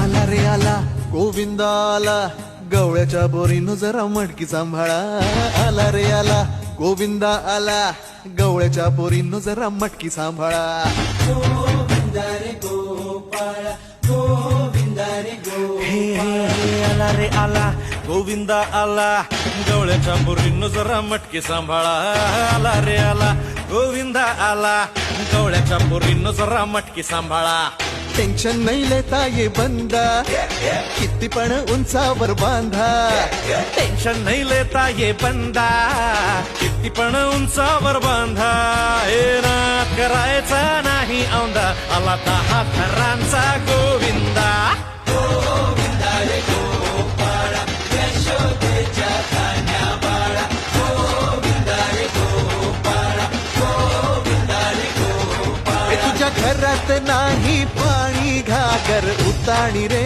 आला रे आला गोविंदा आला, गवळ्याच्या बोरीनं जरा मटकी सांभाळा. आला रे आला गोविंदा आला, गवळ्याच्या बोरीनं जरा मटकी सांभाळा. हे आला रे आला गोविंदा आला, गवळ्याच्या बोरीनं जरा मटकी सांभाळा. आला रे आला गोविंदा आला, गवळ्याच्या बोरीनं जरा मटकी सांभाळा. टेन्शन नाही लेता ये बंदा, किती पण उंचावर बांधा. टेन्शन नाही लेता ये बंदा, किती पण उंचावर बांधा. हे नाद करायचा नाही औंदा, आला 10 थरांचा गोविंदा. तुझ्या घरात नाही पाणी घागर उताणी रे.